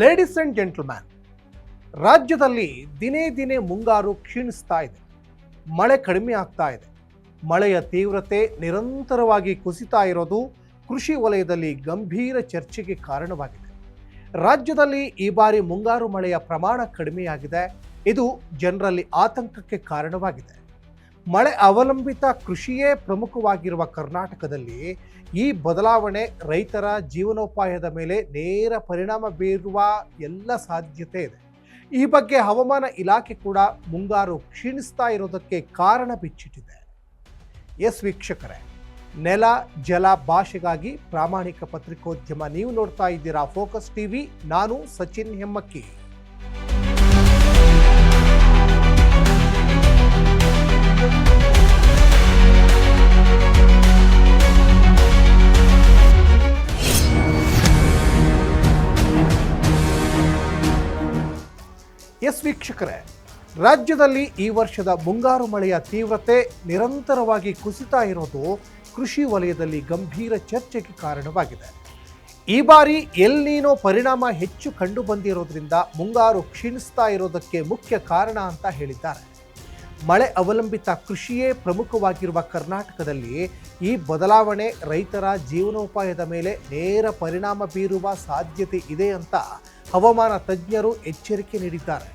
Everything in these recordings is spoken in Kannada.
ಲೇಡೀಸ್ ಅಂಡ್ ಜೆಂಟಲ್ಮ್ಯಾನ್, ರಾಜ್ಯದಲ್ಲಿ ದಿನೇ ದಿನೇ ಮುಂಗಾರು ಕ್ಷೀಣಿಸ್ತಾ ಇದೆ. ಮಳೆ ಕಡಿಮೆ ಆಗ್ತಾ ಇದೆ. ಮಳೆಯ ತೀವ್ರತೆ ನಿರಂತರವಾಗಿ ಕುಸಿತಾ ಇರೋದು ಕೃಷಿ ವಲಯದಲ್ಲಿ ಗಂಭೀರ ಚರ್ಚೆಗೆ ಕಾರಣವಾಗಿದೆ. ರಾಜ್ಯದಲ್ಲಿ ಈ ಬಾರಿ ಮುಂಗಾರು ಮಳೆಯ ಪ್ರಮಾಣ ಕಡಿಮೆಯಾಗಿದೆ. ಇದು ಜನರಲ್ಲಿ ಆತಂಕಕ್ಕೆ ಕಾರಣವಾಗಿದೆ. ಮಳೆ ಅವಲಂಬಿತ ಕೃಷಿಯೇ ಪ್ರಮುಖವಾಗಿರುವ ಕರ್ನಾಟಕದಲ್ಲಿ ಈ ಬದಲಾವಣೆ ರೈತರ ಜೀವನೋಪಾಯದ ಮೇಲೆ ನೇರ ಪರಿಣಾಮ ಬೀರುವ ಎಲ್ಲ ಸಾಧ್ಯತೆ ಇದೆ. ಈ ಬಗ್ಗೆ ಹವಾಮಾನ ಇಲಾಖೆ ಕೂಡ ಮುಂಗಾರು ಕ್ಷೀಣಿಸ್ತಾ ಇರೋದಕ್ಕೆ ಕಾರಣ ಬಿಚ್ಚಿಟ್ಟಿದೆ. ಎಸ್ ವೀಕ್ಷಕರೇ, ನೆಲ ಜಲ ಭಾಷೆಗಾಗಿ ಪ್ರಾಮಾಣಿಕ ಪತ್ರಿಕೋದ್ಯಮ. ನೀವು ನೋಡ್ತಾ ಇದ್ದೀರಾ ಫೋಕಸ್ ಟಿವಿ. ನಾನು ಸಚಿನ್ ಹೆಮ್ಮಕ್ಕಿ. ಎಸ್ ವೀಕ್ಷಕರೇ, ರಾಜ್ಯದಲ್ಲಿ ಈ ವರ್ಷದ ಮುಂಗಾರು ಮಳೆಯ ತೀವ್ರತೆ ನಿರಂತರವಾಗಿ ಕುಸಿತಾ ಇರೋದು ಕೃಷಿ ವಲಯದಲ್ಲಿ ಗಂಭೀರ ಚರ್ಚೆಗೆ ಕಾರಣವಾಗಿದೆ. ಈ ಬಾರಿ ಎಲ್ ನೀನೋ ಪರಿಣಾಮ ಹೆಚ್ಚು ಕಂಡು ಬಂದಿರೋದ್ರಿಂದ ಮುಂಗಾರು ಕ್ಷೀಣಿಸ್ತಾ ಇರೋದಕ್ಕೆ ಮುಖ್ಯ ಕಾರಣ ಅಂತ ಹೇಳಿದ್ದಾರೆ. ಮಳೆ ಅವಲಂಬಿತ ಕೃಷಿಯೇ ಪ್ರಮುಖವಾಗಿರುವ ಕರ್ನಾಟಕದಲ್ಲಿ ಈ ಬದಲಾವಣೆ ರೈತರ ಜೀವನೋಪಾಯದ ಮೇಲೆ ನೇರ ಪರಿಣಾಮ ಬೀರುವ ಸಾಧ್ಯತೆ ಇದೆ ಅಂತ ಹವಾಮಾನ ತಜ್ಞರು ಎಚ್ಚರಿಕೆ ನೀಡಿದ್ದಾರೆ.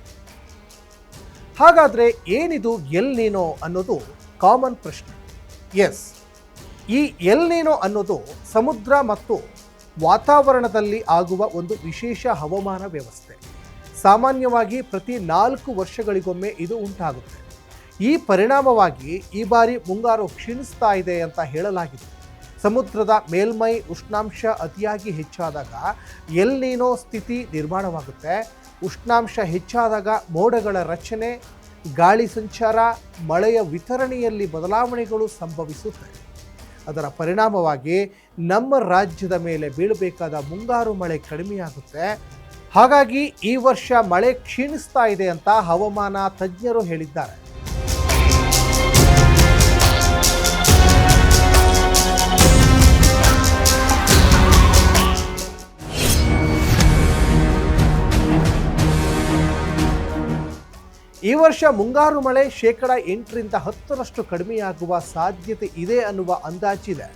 ಹಾಗಾದರೆ ಏನಿದು ಎಲ್ ನೀನೋ ಅನ್ನೋದು ಕಾಮನ್ ಪ್ರಶ್ನೆ. ಎಸ್, ಈ ಎಲ್ ನೀನೋ ಅನ್ನೋದು ಸಮುದ್ರ ಮತ್ತು ವಾತಾವರಣದಲ್ಲಿ ಆಗುವ ಒಂದು ವಿಶೇಷ ಹವಾಮಾನ ವ್ಯವಸ್ಥೆ. ಸಾಮಾನ್ಯವಾಗಿ ಪ್ರತಿ 4 ವರ್ಷಗಳಿಗೊಮ್ಮೆ ಇದು ಉಂಟಾಗುತ್ತೆ. ಈ ಪರಿಣಾಮವಾಗಿ ಈ ಬಾರಿ ಮುಂಗಾರು ಕ್ಷೀಣಿಸ್ತಾ ಇದೆ ಅಂತ ಹೇಳಲಾಗಿದೆ. ಸಮುದ್ರದ ಮೇಲ್ಮೈ ಉಷ್ಣಾಂಶ ಅತಿಯಾಗಿ ಹೆಚ್ಚಾದಾಗ ಎಲ್ ನೀನೋ ಸ್ಥಿತಿ ನಿರ್ಮಾಣವಾಗುತ್ತೆ. ಉಷ್ಣಾಂಶ ಹೆಚ್ಚಾದಾಗ ಮೋಡಗಳ ರಚನೆ, ಗಾಳಿ ಸಂಚಾರ, ಮಳೆಯ ವಿತರಣೆಯಲ್ಲಿ ಬದಲಾವಣೆಗಳು ಸಂಭವಿಸುತ್ತವೆ. ಅದರ ಪರಿಣಾಮವಾಗಿ ನಮ್ಮ ರಾಜ್ಯದ ಮೇಲೆ ಬೀಳಬೇಕಾದ ಮುಂಗಾರು ಮಳೆ ಕಡಿಮೆಯಾಗುತ್ತೆ. ಹಾಗಾಗಿ ಈ ವರ್ಷ ಮಳೆ ಕ್ಷೀಣಿಸ್ತಾ ಇದೆ ಅಂತ ಹವಾಮಾನ ತಜ್ಞರು ಹೇಳಿದ್ದಾರೆ. ಈ ವರ್ಷ ಮುಂಗಾರು ಮಳೆ 8% 10% ಕಡಿಮೆಯಾಗುವ ಸಾಧ್ಯತೆ ಇದೆ ಅನ್ನುವ ಅಂದಾಜಿದೆ.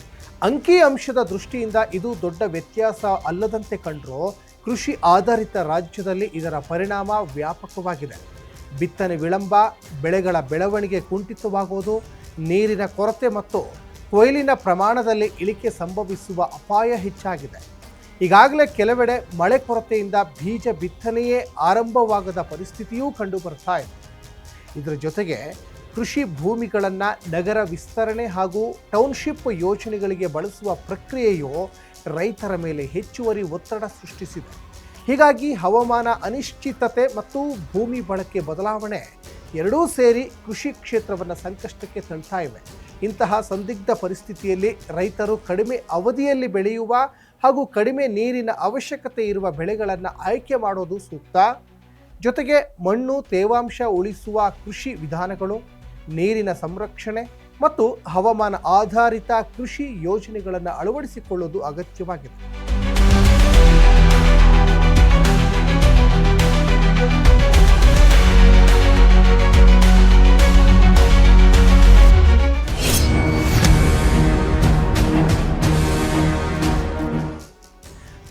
ಅಂಕಿ ಅಂಶದ ದೃಷ್ಟಿಯಿಂದ ಇದು ದೊಡ್ಡ ವ್ಯತ್ಯಾಸ ಅಲ್ಲದಂತೆ ಕಂಡರೂ ಕೃಷಿ ಆಧಾರಿತ ರಾಜ್ಯದಲ್ಲಿ ಇದರ ಪರಿಣಾಮ ವ್ಯಾಪಕವಾಗಿದೆ. ಬಿತ್ತನೆ ವಿಳಂಬ, ಬೆಳೆಗಳ ಬೆಳವಣಿಗೆ ಕುಂಠಿತವಾಗುವುದು, ನೀರಿನ ಕೊರತೆ ಮತ್ತು ಕೊಯ್ಲಿನ ಪ್ರಮಾಣದಲ್ಲಿ ಇಳಿಕೆ ಸಂಭವಿಸುವ ಅಪಾಯ ಹೆಚ್ಚಾಗಿದೆ. ಈಗಾಗಲೇ ಕೆಲವೆಡೆ ಮಳೆ ಕೊರತೆಯಿಂದ ಬೀಜ ಬಿತ್ತನೆಯೇ ಆರಂಭವಾಗದ ಪರಿಸ್ಥಿತಿಯೂ ಕಂಡುಬರ್ತಾ ಇದೆ. ಇದರ ಜೊತೆಗೆ ಕೃಷಿ ಭೂಮಿಗಳನ್ನು ನಗರ ವಿಸ್ತರಣೆ ಹಾಗೂ ಟೌನ್ಶಿಪ್ ಯೋಜನೆಗಳಿಗೆ ಬಳಸುವ ಪ್ರಕ್ರಿಯೆಯು ರೈತರ ಮೇಲೆ ಹೆಚ್ಚುವರಿ ಒತ್ತಡ ಸೃಷ್ಟಿಸಿದೆ. ಹೀಗಾಗಿ ಹವಾಮಾನ ಅನಿಶ್ಚಿತತೆ ಮತ್ತು ಭೂಮಿ ಬಳಕೆ ಬದಲಾವಣೆ ಎರಡೂ ಸೇರಿ ಕೃಷಿ ಕ್ಷೇತ್ರವನ್ನು ಸಂಕಷ್ಟಕ್ಕೆ ತಳ್ತಾ ಇವೆ. ಇಂತಹ ಸಂದಿಗ್ಧ ಪರಿಸ್ಥಿತಿಯಲ್ಲಿ ರೈತರು ಕಡಿಮೆ ಅವಧಿಯಲ್ಲಿ ಬೆಳೆಯುವ ಹಾಗೂ ಕಡಿಮೆ ನೀರಿನ ಅವಶ್ಯಕತೆ ಇರುವ ಬೆಳೆಗಳನ್ನು ಆಯ್ಕೆ ಮಾಡೋದು ಸೂಕ್ತ. ಜೊತೆಗೆ ಮಣ್ಣು ತೇವಾಂಶ ಉಳಿಸುವ ಕೃಷಿ ವಿಧಾನಗಳು, ನೀರಿನ ಸಂರಕ್ಷಣೆ ಮತ್ತು ಹವಾಮಾನ ಆಧಾರಿತ ಕೃಷಿ ಯೋಜನೆಗಳನ್ನು ಅಳವಡಿಸಿಕೊಳ್ಳುವುದು ಅಗತ್ಯವಾಗಿದೆ.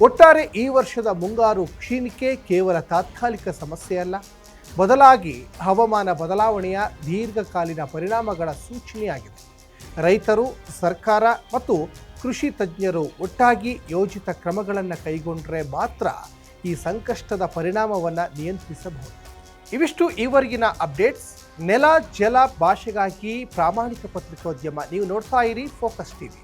ಒಟ್ಟಾರೆ ಈ ವರ್ಷದ ಮುಂಗಾರು ಕ್ಷೀಣಿಕೆ ಕೇವಲ ತಾತ್ಕಾಲಿಕ ಸಮಸ್ಯೆ ಅಲ್ಲ, ಬದಲಾಗಿ ಹವಾಮಾನ ಬದಲಾವಣೆಯ ದೀರ್ಘಕಾಲೀನ ಪರಿಣಾಮಗಳ ಸೂಚನೆಯಾಗಿದೆ. ರೈತರು, ಸರ್ಕಾರ ಮತ್ತು ಕೃಷಿ ತಜ್ಞರು ಒಟ್ಟಾಗಿ ಯೋಜಿತ ಕ್ರಮಗಳನ್ನು ಕೈಗೊಂಡರೆ ಮಾತ್ರ ಈ ಸಂಕಷ್ಟದ ಪರಿಣಾಮವನ್ನು ನಿಯಂತ್ರಿಸಬಹುದು. ಇವಿಷ್ಟು ಈವರೆಗಿನ ಅಪ್ಡೇಟ್ಸ್. ನೆಲ ಜಲ ಭಾಷೆಗಾಗಿ ಪ್ರಾಮಾಣಿಕ ಪತ್ರಿಕೋದ್ಯಮ. ನೀವು ನೋಡ್ತಾ ಇರಿ ಫೋಕಸ್ ಟಿವಿ.